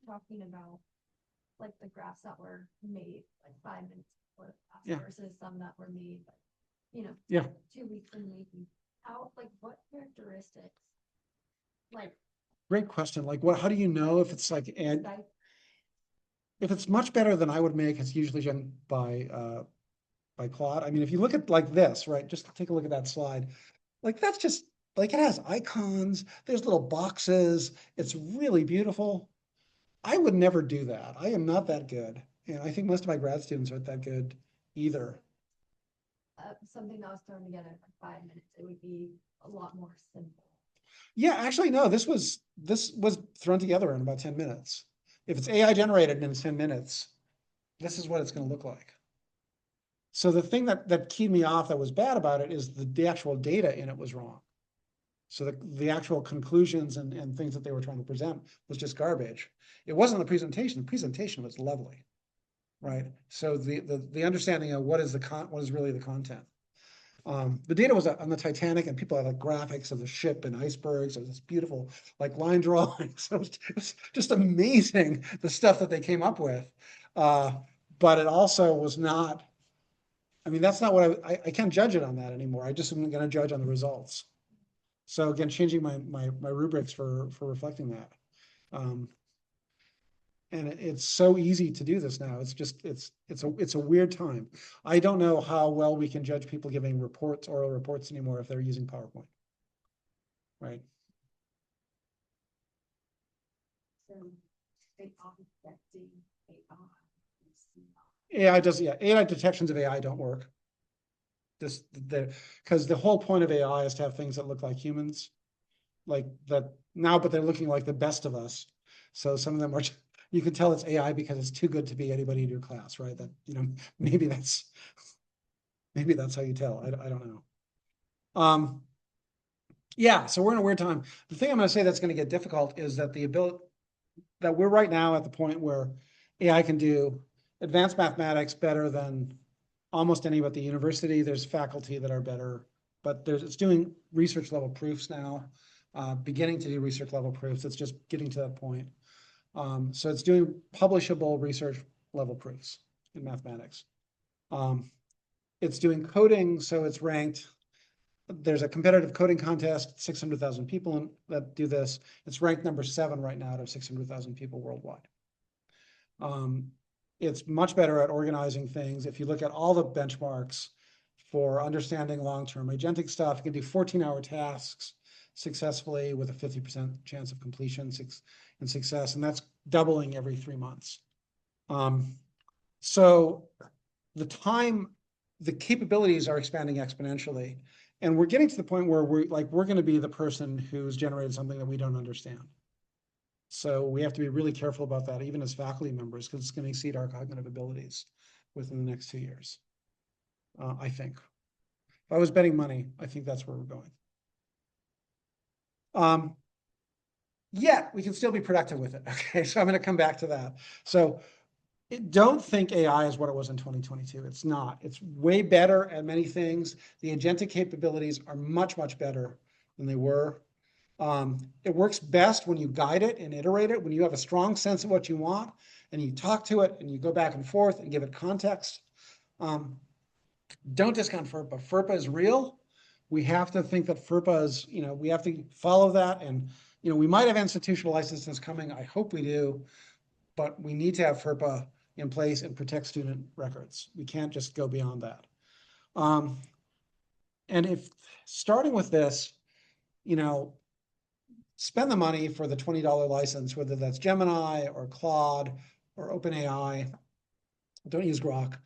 Talking about like the graphs that were made like 5 minutes before class Yeah. versus some that were made like, Yeah. 2 weeks in making. How, like, what characteristics? Like, Great question. Like, how do you know if it's like, and I- if it's much better than I would make, it's usually done by Claude. I mean, if you look at like this, right, just take a look at that slide. Like, that's just like, it has icons, there's little boxes, it's really beautiful. I would never do that. I am not that good. And I think most of my grad students aren't that good either. something that was thrown together in like 5 minutes, it would be a lot more simple. Yeah, actually, no, this was thrown together in about 10 minutes. If it's AI generated in 10 minutes, this is what it's going to look like. So the thing that keyed me off that was bad about it is the actual data in it was wrong. So the actual conclusions and things that they were trying to present was just garbage. It wasn't the presentation. The presentation was lovely, right? So the understanding of what is really the content. The data was on the Titanic, and people had like graphics of the ship and icebergs, and this beautiful like line drawings. It was just amazing, the stuff that they came up with. But it also was not, I mean, that's not what I can't judge it on that anymore. I just am gonna judge on the results. So again, changing my rubrics for reflecting that. And it's so easy to do this now. It's just, it's a weird time. I don't know how well we can judge people giving reports, oral reports anymore if they're using PowerPoint. Right? So they are affecting AI. AI does, yeah, AI detections of AI don't work. This, because the whole point of AI is to have things that look like humans. Like that now, but they're looking like the best of us. So some of them are, you can tell it's AI because it's too good to be anybody in your class, right? That, you know, maybe that's how you tell. I don't know. Yeah, so we're in a weird time. The thing I'm going to say that's going to get difficult is that the ability that we're right now at the point where AI can do advanced mathematics better than almost any but the university. There's faculty that are better, but it's doing research level proofs now, beginning to do research level proofs. It's just getting to that point. So it's doing publishable research level proofs in mathematics. It's doing coding, so it's ranked. There's a competitive coding contest, 600,000 people that do this. It's ranked number 7 right now out of 600,000 people worldwide. It's much better at organizing things. If you look at all the benchmarks for understanding long-term agentic stuff, it can do 14-hour tasks successfully with a 50% chance of completion and success, and that's doubling every 3 months. So the capabilities are expanding exponentially, and we're getting to the point where we're going to be the person who's generated something that we don't understand. So we have to be really careful about that, even as faculty members, because it's going to exceed our cognitive abilities within the next 2 years. I think. If I was betting money, I think that's where we're going. Yet we can still be productive with it. Okay, so I'm going to come back to that. So don't think AI is what it was in 2022. It's not. It's way better at many things. The agentic capabilities are much, much better than they were. It works best when you guide it and iterate it, when you have a strong sense of what you want and you talk to it and you go back and forth and give it context. Don't discount FERPA. FERPA is real. We have to think that FERPA is, we have to follow that. And, we might have institutional licenses coming. I hope we do, but we need to have FERPA in place and protect student records. We can't just go beyond that. And if starting with this, spend the money for the $20 license, whether that's Gemini or Claude or OpenAI. Don't use Grok,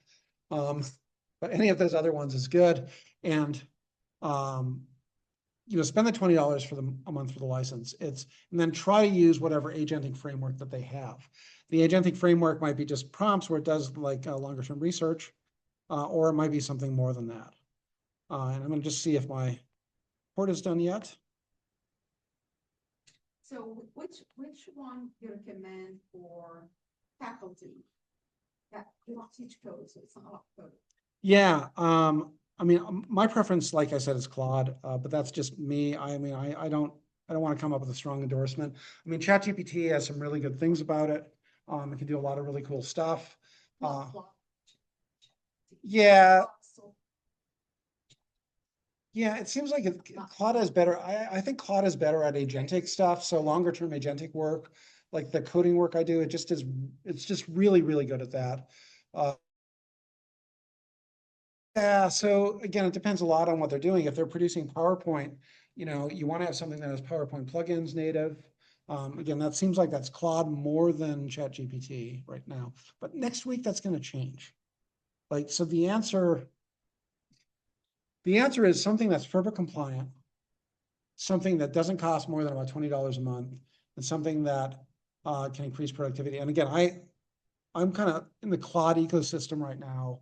but any of those other ones is good. And spend the $20 a month for the license. And then try to use whatever agentic framework that they have. The agentic framework might be just prompts where it does like longer term research, or it might be something more than that. And I'm going to just see if my report is done yet. So which one you recommend for faculty that do not teach code, so it's not a lot of code? Yeah, I mean, my preference, like I said, is Claude, but that's just me. I don't want to come up with a strong endorsement. I mean, ChatGPT has some really good things about it. It can do a lot of really cool stuff. Yeah. Yeah, it seems like Claude is better. I think Claude is better at agentic stuff. So longer term agentic work, like the coding work I do, it's just really, really good at that. Yeah, so again, it depends a lot on what they're doing. If they're producing PowerPoint, you want to have something that has PowerPoint plugins native. Again, that seems like that's Claude more than ChatGPT right now. But next week, that's going to change. So the answer is something that's FERPA compliant, something that doesn't cost more than about $20 a month, and something that can increase productivity. And again, I'm kind of in the Claude ecosystem right now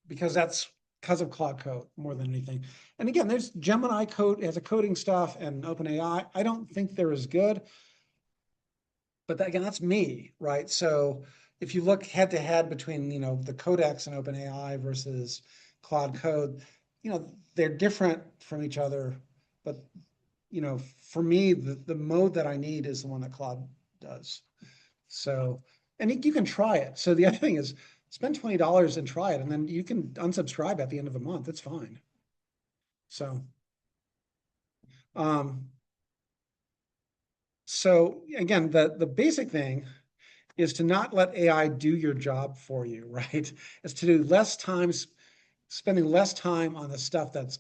because of Claude Code more than anything. And again, there's Gemini Code has a coding stuff, and OpenAI. I don't think they're as good, but again, that's me, right? So if you look head to head between the Codex and OpenAI versus Claude Code, they're different from each other, but for me, the mode that I need is the one that Claude does. So, and you can try it. So the other thing is spend $20 and try it, and then you can unsubscribe at the end of the month. It's fine. So, so again, the basic thing is to not let AI do your job for you, right? It's to do less time, spending less time on the stuff that's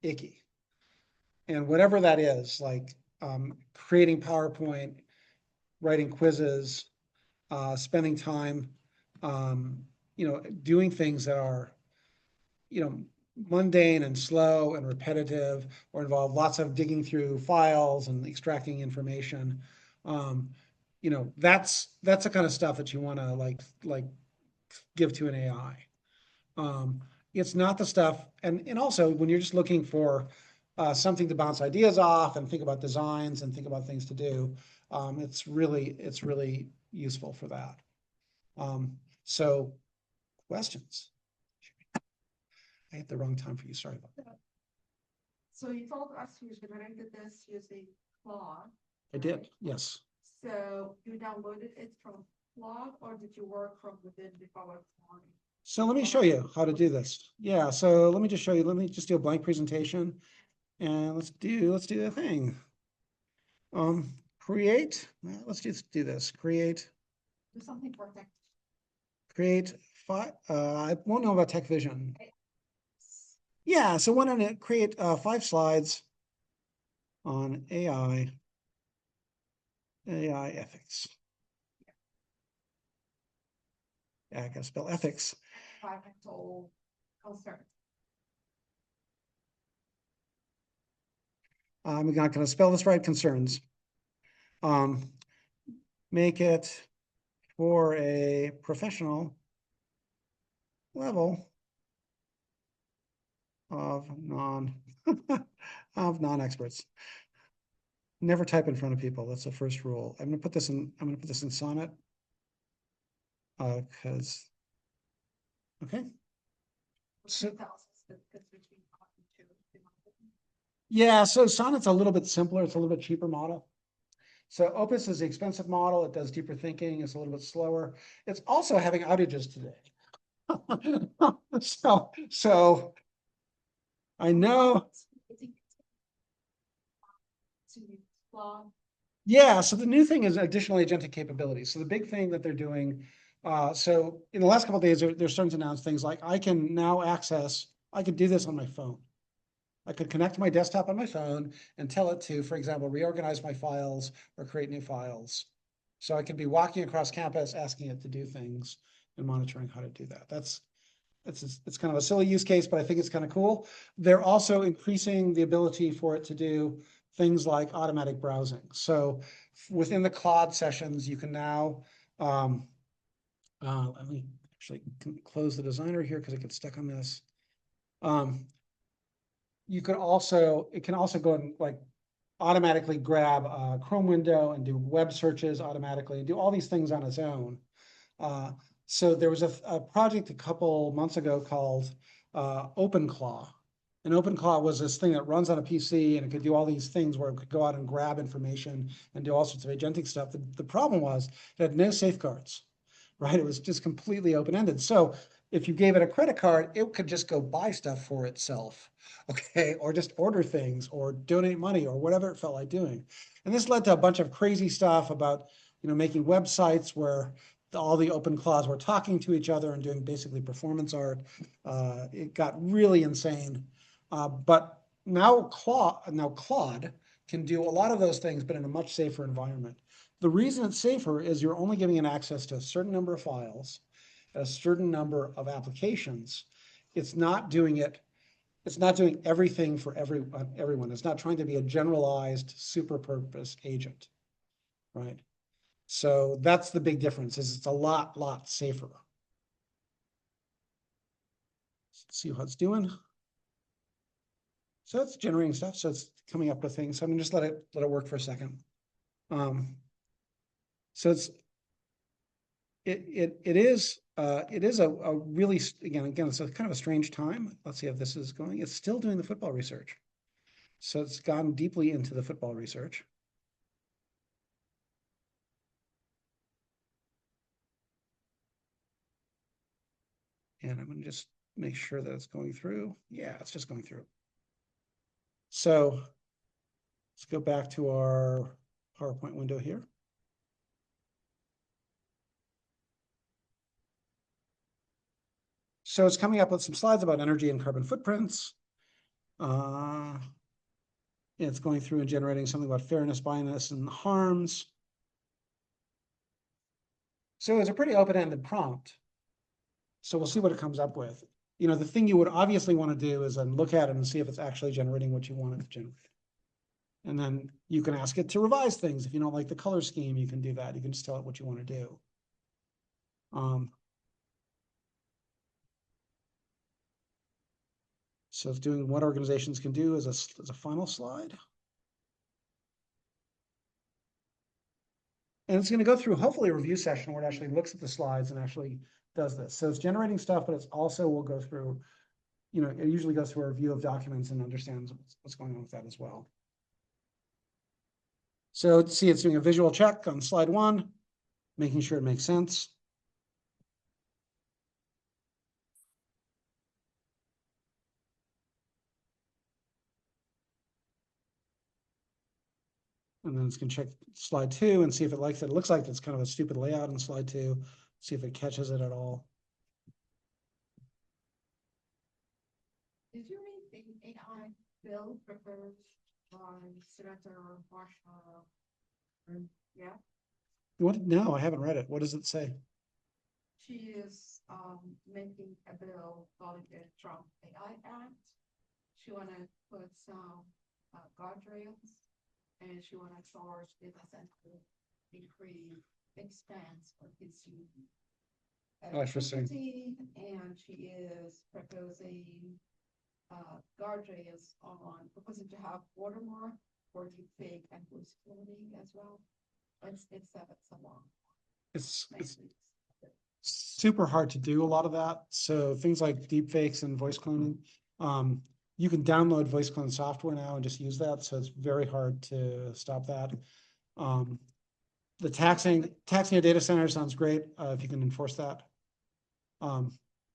icky. And whatever that is, like creating PowerPoint, writing quizzes, spending time, doing things that are, mundane and slow and repetitive, or involve lots of digging through files and extracting information. That's the kind of stuff that you want to like give to an AI. It's not the stuff, and also when you're just looking for something to bounce ideas off and think about designs and think about things to do, it's really useful for that. So questions? I hit the wrong time for you. Sorry about that. So you told us you generated this using Claude. I did, yes. So you downloaded it from Claude, or did you work from within the PowerPoint? So let me show you how to do this. Yeah, so let me just show you. Let me just do a blank presentation, and let's do the thing. Create. Let's just do this. Create Do something for tech. five. I won't know about Tech Vision. Yeah, so why don't I create 5 slides on AI ethics. Yeah, I gotta spell ethics. Environmental concern. I'm not gonna spell this right, concerns. Make it for a professional level of non-experts. Never type in front of people. That's the first rule. I'm gonna put this in Sonnet. Because okay. So yeah, so Sonnet's a little bit simpler. It's a little bit cheaper model. So Opus is the expensive model. It does deeper thinking. It's a little bit slower. It's also having outages today. So I know. Yeah, so the new thing is additional agentic capabilities. So the big thing that they're doing, so in the last couple of days, they're starting to announce things like I can now I could do this on my phone. I could connect to my desktop on my phone and tell it to, for example, reorganize my files or create new files. So I could be walking across campus, asking it to do things and monitoring how to do that. It's kind of a silly use case, but I think it's kind of cool. They're also increasing the ability for it to do things like automatic browsing. So within the Claude sessions, you can now, let me actually close the designer here because it gets stuck on this. It can also go and like automatically grab a Chrome window and do web searches automatically and do all these things on its own. So there was a project a couple months ago called OpenClaw. And OpenClaw was this thing that runs on a PC and it could do all these things where it could go out and grab information and do all sorts of agentic stuff. The problem was it had no safeguards, right? It was just completely open-ended. So if you gave it a credit card, it could just go buy stuff for itself, okay? Or just order things or donate money or whatever it felt like doing. And this led to a bunch of crazy stuff about, making websites where all the OpenClaws were talking to each other and doing basically performance art. It got really insane. But now Claude can do a lot of those things, but in a much safer environment. The reason it's safer is you're only giving it access to a certain number of files, a certain number of applications. It's not doing everything for everyone. It's not trying to be a generalized super purpose agent, right? So that's the big difference, is it's a lot safer. Let's see how it's doing. So it's generating stuff. So it's coming up with things. So I'm gonna just let it work for a second. So it is it is a really, again, it's a kind of a strange time. Let's see if this is going, it's still doing the football research. So it's gone deeply into the football research. And I'm going to just make sure that it's going through. Yeah, it's just going through. So let's go back to our PowerPoint window here. So it's coming up with some slides about energy and carbon footprints. It's going through and generating something about fairness, bias, and harms. So it's a pretty open-ended prompt. So we'll see what it comes up with. You know, the thing you would obviously want to do is then look at it and see if it's actually generating what you want it to generate. And then you can ask it to revise things. If you don't like the color scheme, you can do that. You can just tell it what you want to do. So it's doing what organizations can do as a final slide. And it's going to go through hopefully a review session where it actually looks at the slides and actually does this. So it's generating stuff, but it's also will go through, you know, it usually goes through a review of documents and understands what's going on with that as well. So see, it's doing a visual check on slide 1, making sure it makes sense. And then it's going to check slide 2 and see if it likes it. It looks like it's kind of a stupid layout in slide 2. See if it catches it at all. Did you read the AI bill proposed by Senator Marshall? Yeah, What? No, I haven't read it. What does it say? she is making a bill calling it Trump AI Act. She wanna put some guardrails, and she wanna charge data center increase expense for its Interesting. electricity, and she is proposing guardrails proposing to have watermark for deepfake and voice cloning as well. It's a long. It's super hard to do a lot of that. So things like deepfakes and voice cloning, you can download voice clone software now and just use that. So it's very hard to stop that. The taxing of data centers sounds great if you can enforce that.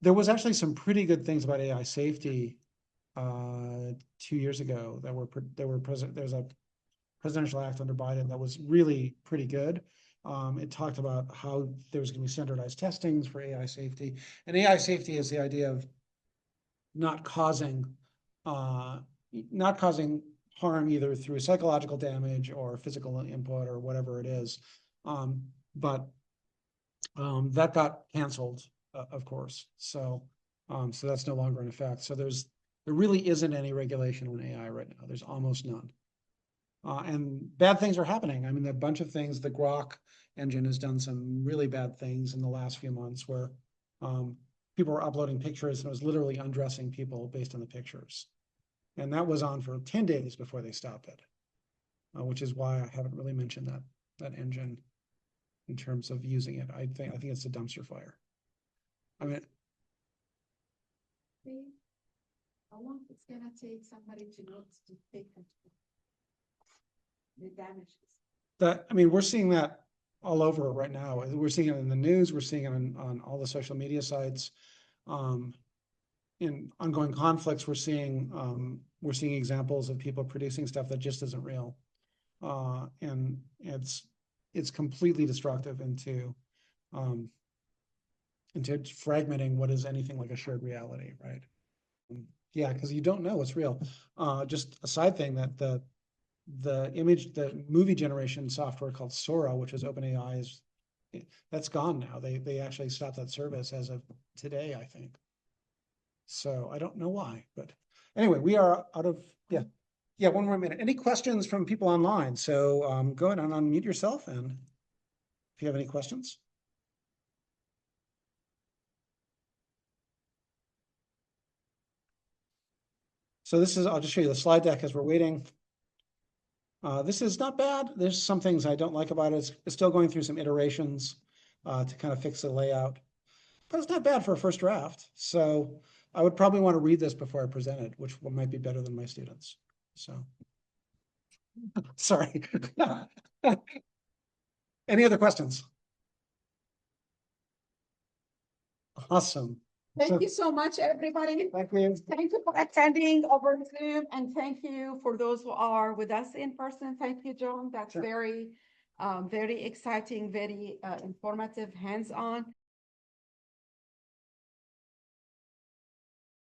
There was actually some pretty good things about AI safety 2 years ago that were there's a presidential act under Biden that was really pretty good. It talked about how there's going to be standardized testings for AI safety, and AI safety is the idea of not causing harm either through psychological damage or physical input or whatever it is. But that got canceled, of course. So that's no longer in effect. So there really isn't any regulation on AI right now. There's almost none. And bad things are happening. I mean, a bunch of things. The Grok engine has done some really bad things in the last few months where people were uploading pictures and it was literally undressing people based on the pictures. And that was on for 10 days before they stopped it, which is why I haven't really mentioned that engine in terms of using it. I think it's a dumpster fire. I mean, How long it's gonna take somebody to notice to take the damages? we're seeing that all over right now. We're seeing it in the news. We're seeing it on all the social media sites. In ongoing conflicts, we're seeing examples of people producing stuff that just isn't real, and it's completely destructive into fragmenting what is anything like a shared reality, right? Yeah, because you don't know what's real. Just a side thing that the movie generation software called Sora, which was OpenAI's, that's gone now. They actually stopped that service as of today, I think. So I don't know why, but anyway, we are out of, yeah, one more minute. Any questions from people online? So go ahead and unmute yourself and if you have any questions. So I'll just show you the slide deck as we're waiting. This is not bad. There's some things I don't like about it. It's still going through some iterations to kind of fix the layout. but it's not bad for a first draft. So I would probably want to read this before I present it, which might be better than my students. So. Sorry. Any other questions? Awesome. So- Thank you so much, everybody. Thank you. Thank you for attending over Zoom, and thank you for those who are with us in person. Thank you, John. That's Sure. very exciting, very informative, hands-on.